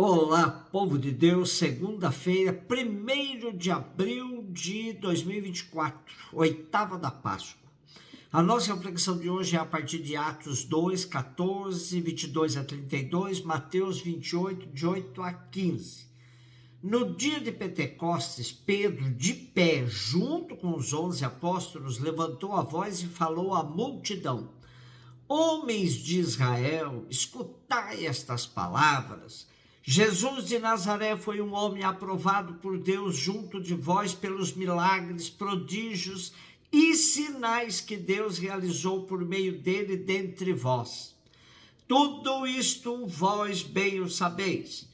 Olá, povo de Deus, segunda-feira, 1º de abril de 2024, oitava da Páscoa. A nossa reflexão de hoje é a partir de Atos 2, 14, 22 a 32, Mateus 28, de 8 a 15. No dia de Pentecostes, Pedro, de pé, junto com os 11 apóstolos, levantou a voz e falou à multidão: Homens de Israel, escutai estas palavras. Jesus de Nazaré foi um homem aprovado por Deus junto de vós pelos milagres, prodígios e sinais que Deus realizou por meio dele dentre vós. Tudo isto vós bem o sabeis.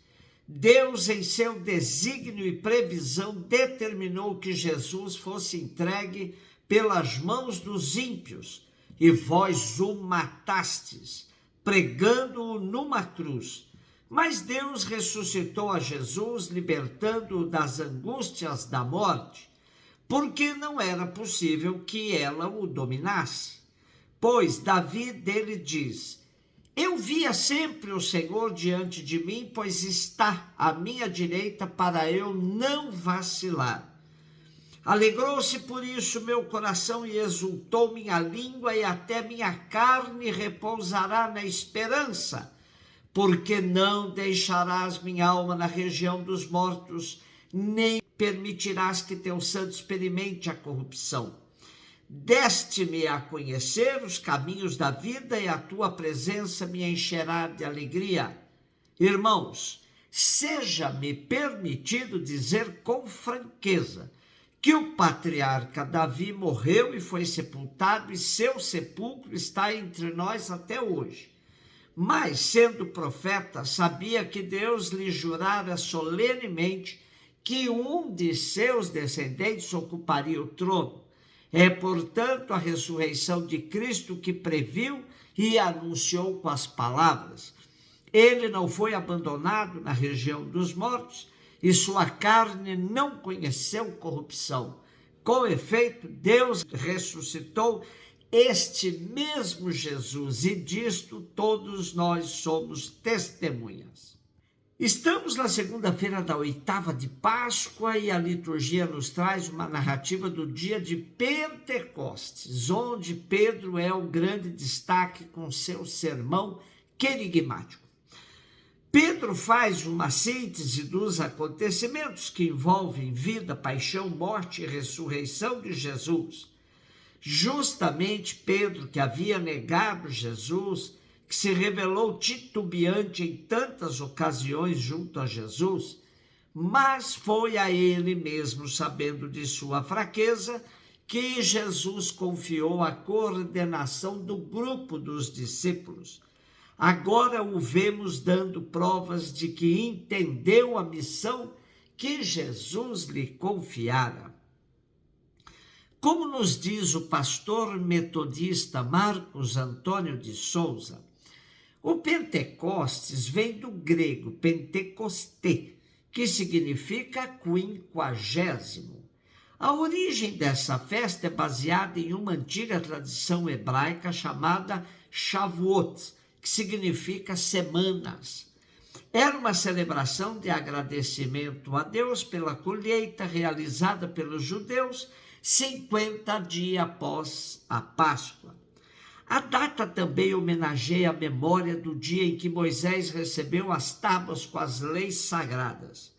Deus, em seu desígnio e previsão, determinou que Jesus fosse entregue pelas mãos dos ímpios, e vós o matastes, pregando-o numa cruz. Mas Deus ressuscitou a Jesus, libertando-o das angústias da morte, porque não era possível que ela o dominasse. Pois Davi dele diz: Eu via sempre o Senhor diante de mim, pois está à minha direita para eu não vacilar. Alegrou-se por isso meu coração e exultou minha língua, e até minha carne repousará na esperança, porque não deixarás minha alma na região dos mortos, nem permitirás que teu santo experimente a corrupção. Deste-me a conhecer os caminhos da vida, e a tua presença me encherá de alegria. Irmãos, seja-me permitido dizer com franqueza que o patriarca Davi morreu e foi sepultado, e seu sepulcro está entre nós até hoje. Mas, sendo profeta, sabia que Deus lhe jurara solenemente que um de seus descendentes ocuparia o trono. É, portanto, a ressurreição de Cristo que previu e anunciou com as palavras: Ele não foi abandonado na região dos mortos, e sua carne não conheceu corrupção. Com efeito, Deus ressuscitou este mesmo Jesus, e disto todos nós somos testemunhas. Estamos na segunda-feira da oitava de Páscoa, e a liturgia nos traz uma narrativa do dia de Pentecostes, onde Pedro é o grande destaque com seu sermão querigmático. Pedro faz uma síntese dos acontecimentos que envolvem vida, paixão, morte e ressurreição de Jesus. Justamente Pedro, que havia negado Jesus, que se revelou titubeante em tantas ocasiões junto a Jesus, mas foi a ele mesmo, sabendo de sua fraqueza, que Jesus confiou a coordenação do grupo dos discípulos. Agora o vemos dando provas de que entendeu a missão que Jesus lhe confiara. Como nos diz o pastor metodista Marcos Antônio de Souza, o Pentecostes vem do grego Pentecosté, que significa 50º. A origem dessa festa é baseada em uma antiga tradição hebraica chamada Shavuot, que significa semanas. Era uma celebração de agradecimento a Deus pela colheita realizada pelos judeus 50 dias após a Páscoa. A data também homenageia a memória do dia em que Moisés recebeu as tábuas com as leis sagradas,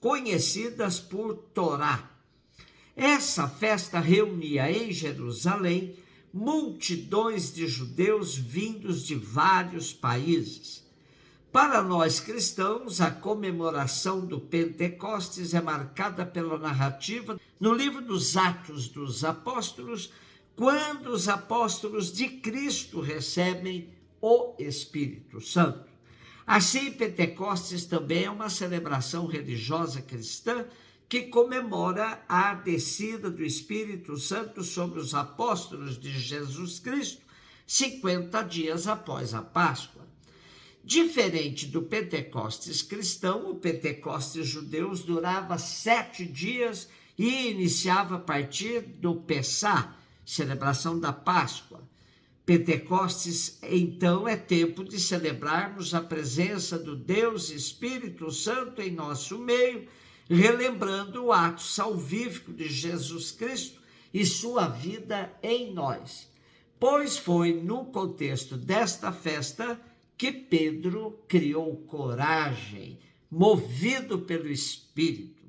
conhecidas por Torá. Essa festa reunia em Jerusalém multidões de judeus vindos de vários países. Para nós cristãos, a comemoração do Pentecostes é marcada pela narrativa no livro dos Atos dos Apóstolos, quando os apóstolos de Cristo recebem o Espírito Santo. Assim, Pentecostes também é uma celebração religiosa cristã que comemora a descida do Espírito Santo sobre os apóstolos de Jesus Cristo 50 dias após a Páscoa. Diferente do Pentecostes cristão, o Pentecostes judeu durava 7 dias e iniciava a partir do Pessá, celebração da Páscoa. Pentecostes, então, é tempo de celebrarmos a presença do Deus Espírito Santo em nosso meio, relembrando o ato salvífico de Jesus Cristo e sua vida em nós. Pois foi no contexto desta festa que Pedro criou coragem, movido pelo Espírito.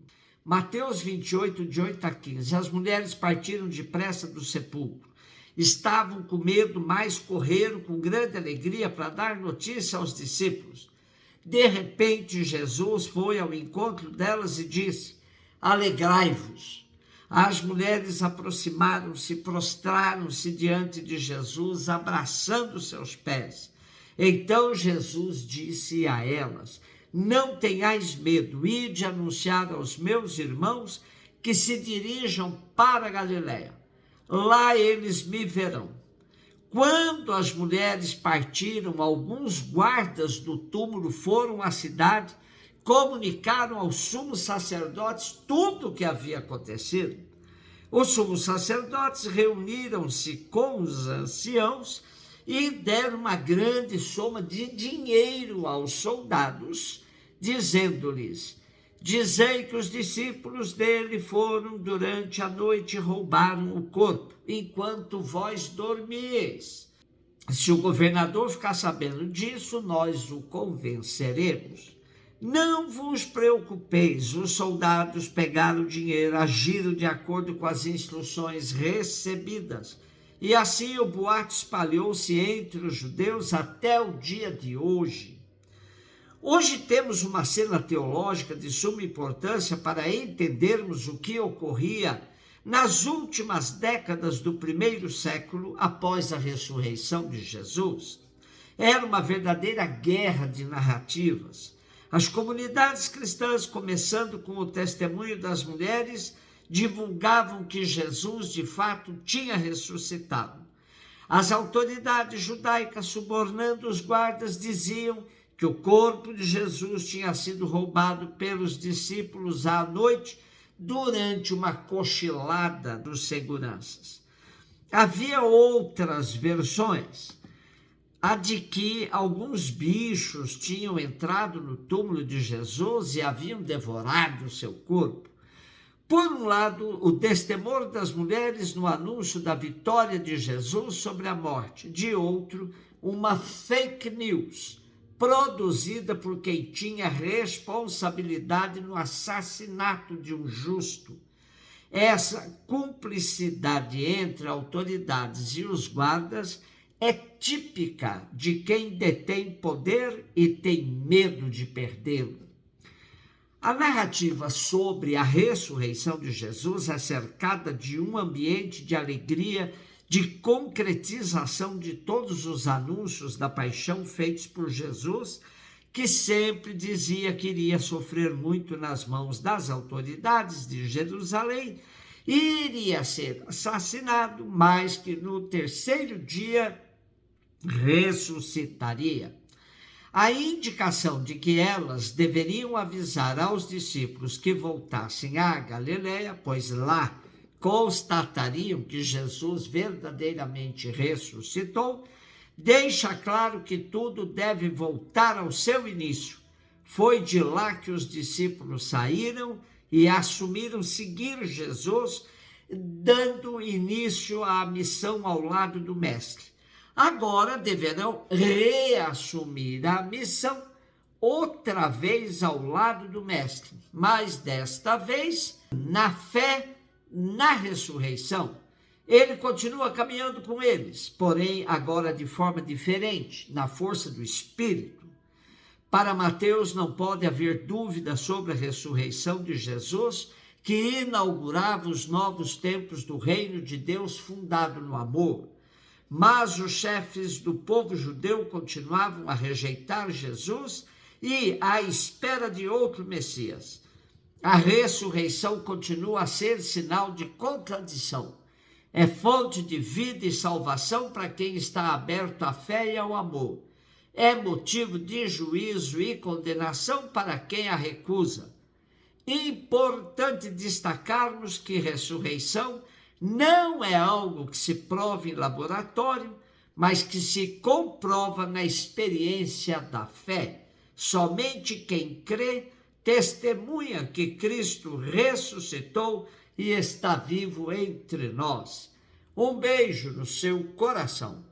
Mateus 28, de 8 a 15. As mulheres partiram depressa do sepulcro. Estavam com medo, mas correram com grande alegria para dar notícia aos discípulos. De repente, Jesus foi ao encontro delas e disse: alegrai-vos. As mulheres aproximaram-se, prostraram-se diante de Jesus, abraçando seus pés. Então Jesus disse a elas: não tenhais medo, ide anunciar aos meus irmãos que se dirijam para a Galiléia. Lá eles me verão. Quando as mulheres partiram, alguns guardas do túmulo foram à cidade, comunicaram aos sumos sacerdotes tudo o que havia acontecido. Os sumos sacerdotes reuniram-se com os anciãos e deram uma grande soma de dinheiro aos soldados, dizendo-lhes: dizei que os discípulos dele foram durante a noite e roubaram o corpo, enquanto vós dormieis. Se o governador ficar sabendo disso, nós o convenceremos. Não vos preocupeis, os soldados pegaram o dinheiro, agiram de acordo com as instruções recebidas. E assim o boato espalhou-se entre os judeus até o dia de hoje. Hoje temos uma cena teológica de suma importância para entendermos o que ocorria nas últimas décadas do primeiro século após a ressurreição de Jesus. Era uma verdadeira guerra de narrativas. As comunidades cristãs, começando com o testemunho das mulheres, divulgavam que Jesus de fato tinha ressuscitado. As autoridades judaicas, subornando os guardas, diziam que o corpo de Jesus tinha sido roubado pelos discípulos à noite durante uma cochilada dos seguranças. Havia outras versões, a de que alguns bichos tinham entrado no túmulo de Jesus e haviam devorado o seu corpo. Por um lado, o destemor das mulheres no anúncio da vitória de Jesus sobre a morte. De outro, uma fake news produzida por quem tinha responsabilidade no assassinato de um justo. Essa cumplicidade entre autoridades e os guardas é típica de quem detém poder e tem medo de perdê-lo. A narrativa sobre a ressurreição de Jesus é cercada de um ambiente de alegria, de concretização de todos os anúncios da paixão feitos por Jesus, que sempre dizia que iria sofrer muito nas mãos das autoridades de Jerusalém e iria ser assassinado, mas que no terceiro dia ressuscitaria. A indicação de que elas deveriam avisar aos discípulos que voltassem à Galiléia, pois lá constatariam que Jesus verdadeiramente ressuscitou, deixa claro que tudo deve voltar ao seu início. Foi de lá que os discípulos saíram e assumiram seguir Jesus, dando início à missão ao lado do Mestre. Agora deverão reassumir a missão outra vez ao lado do Mestre, mas desta vez na fé na ressurreição. Ele continua caminhando com eles, porém agora de forma diferente, na força do Espírito. Para Mateus não pode haver dúvida sobre a ressurreição de Jesus, que inaugurava os novos tempos do reino de Deus fundado no amor. Mas os chefes do povo judeu continuavam a rejeitar Jesus e à espera de outro Messias. A ressurreição continua a ser sinal de contradição. É fonte de vida e salvação para quem está aberto à fé e ao amor. É motivo de juízo e condenação para quem a recusa. Importante destacarmos que ressurreição não é algo que se prova em laboratório, mas que se comprova na experiência da fé. Somente quem crê testemunha que Cristo ressuscitou e está vivo entre nós. Um beijo no seu coração.